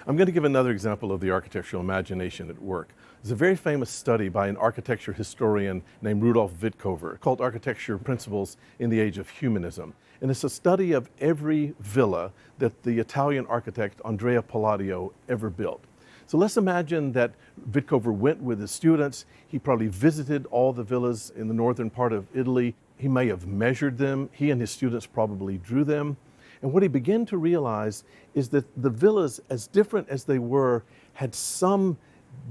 I'm going to give another example of the architectural imagination at work. There's a very famous study by an architecture historian named Rudolf Wittkower called Architecture Principles in the Age of Humanism. And it's a study of every villa that the Italian architect Andrea Palladio ever built. So let's imagine that Wittkower went with his students. He probably visited all the villas in the northern part of Italy. He may have measured them. He and his students probably drew them. And what he began to realize is that the villas, as different as they were, had some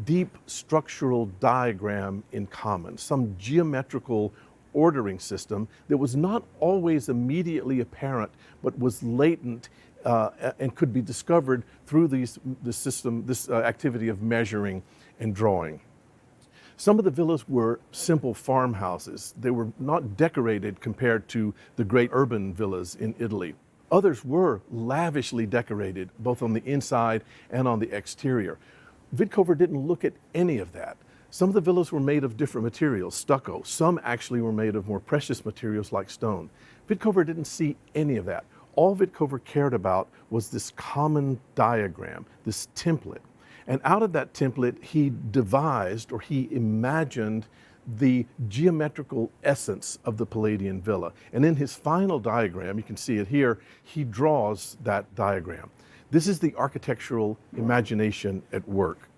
deep structural diagram in common, some geometrical ordering system that was not always immediately apparent, but was latent and could be discovered through this activity of measuring and drawing. Some of the villas were simple farmhouses. They were not decorated compared to the great urban villas in Italy. Others were lavishly decorated, both on the inside and on the exterior. Wittkower didn't look at any of that. Some of the villas were made of different materials, stucco. Some actually were made of more precious materials like stone. Wittkower didn't see any of that. All Wittkower cared about was this common diagram, this template. And out of that template, he devised, or he imagined, the geometrical essence of the Palladian villa. And in his final diagram, you can see it here, he draws that diagram. This is the architectural imagination at work.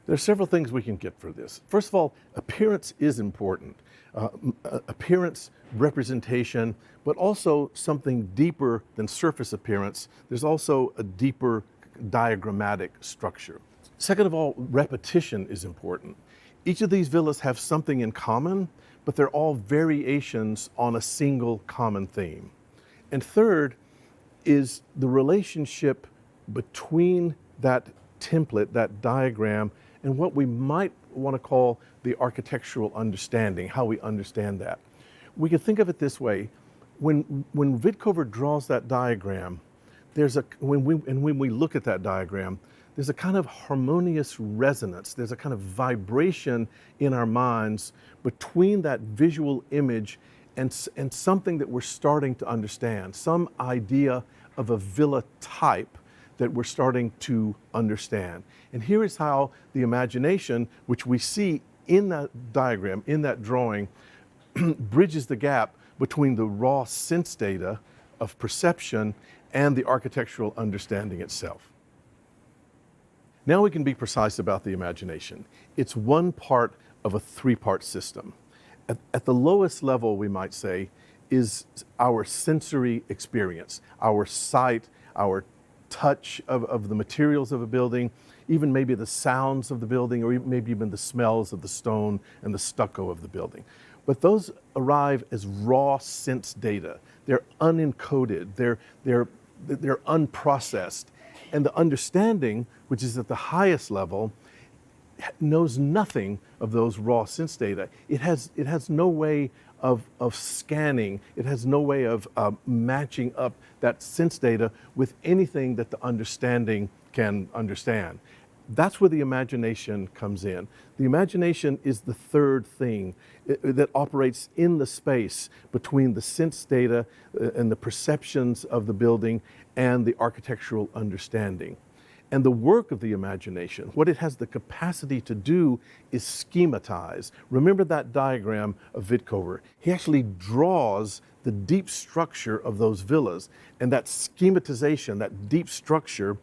There are several things we can get for this. First of all, appearance is important. Appearance, representation, but also something deeper than surface appearance. There's also a deeper diagrammatic structure. Second of all, repetition is important. Each of these villas have something in common, but they're all variations on a single common theme. And third is the relationship between that template, that diagram, and what we might want to call the architectural understanding, how we understand that. We can think of it this way. When Wittkower draws that diagram, when we look at that diagram, there's a kind of harmonious resonance. There's a kind of vibration in our minds between that visual image and something that we're starting to understand, some idea of a villa type that we're starting to understand. And here is how the imagination, which we see in that diagram, in that drawing, bridges the gap between the raw sense data of perception and the architectural understanding itself. Now we can be precise about the imagination. It's one part of a three-part system. At the lowest level, we might say, is our sensory experience, our sight, our touch of the materials of a building, even maybe the sounds of the building, or maybe even the smells of the stone and the stucco of the building. But those arrive as raw sense data. They're unencoded, they're unprocessed. And the understanding, which is at the highest level, knows nothing of those raw sense data. It has no way of scanning. It has no way of matching up that sense data with anything that the understanding can understand. That's where the imagination comes in. The imagination is the third thing that operates in the space between the sense data and the perceptions of the building and the architectural understanding. And the work of the imagination, what it has the capacity to do, is schematize. Remember that diagram of Wittkower. He actually draws the deep structure of those villas, and that schematization, that deep structure,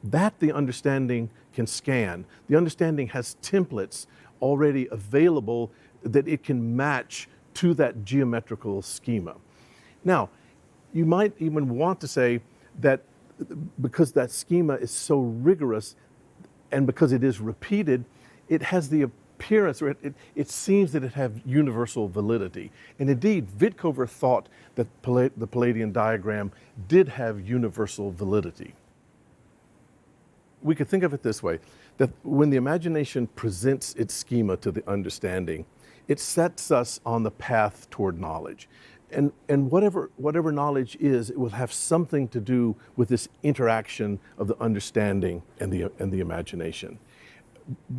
that the understanding can scan. The understanding has templates already available that it can match to that geometrical schema. Now, you might even want to say that because that schema is so rigorous and because it is repeated, it has the appearance, or it seems that it has universal validity. And indeed, Wittkower thought that the Palladian diagram did have universal validity. We could think of it this way, that when the imagination presents its schema to the understanding, it sets us on the path toward knowledge. And whatever knowledge is, it will have something to do with this interaction of the understanding and the imagination.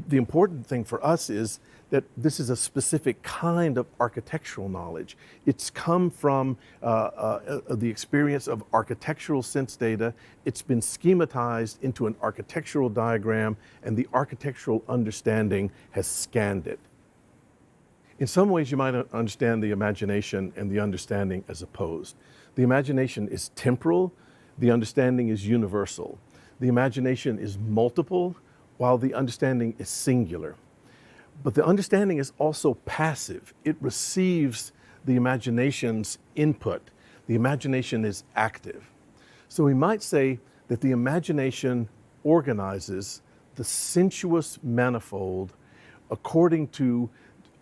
The important thing for us is that this is a specific kind of architectural knowledge. It's come from the experience of architectural sense data. It's been schematized into an architectural diagram, and the architectural understanding has scanned it. In some ways, you might understand the imagination and the understanding as opposed. The imagination is temporal, the understanding is universal. The imagination is multiple, while the understanding is singular. But the understanding is also passive. It receives the imagination's input. The imagination is active. So we might say that the imagination organizes the sensuous manifold according to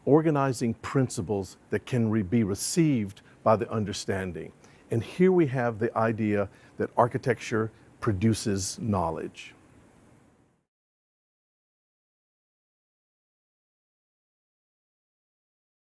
organizing principles that can be received by the understanding. And here we have the idea that architecture produces knowledge.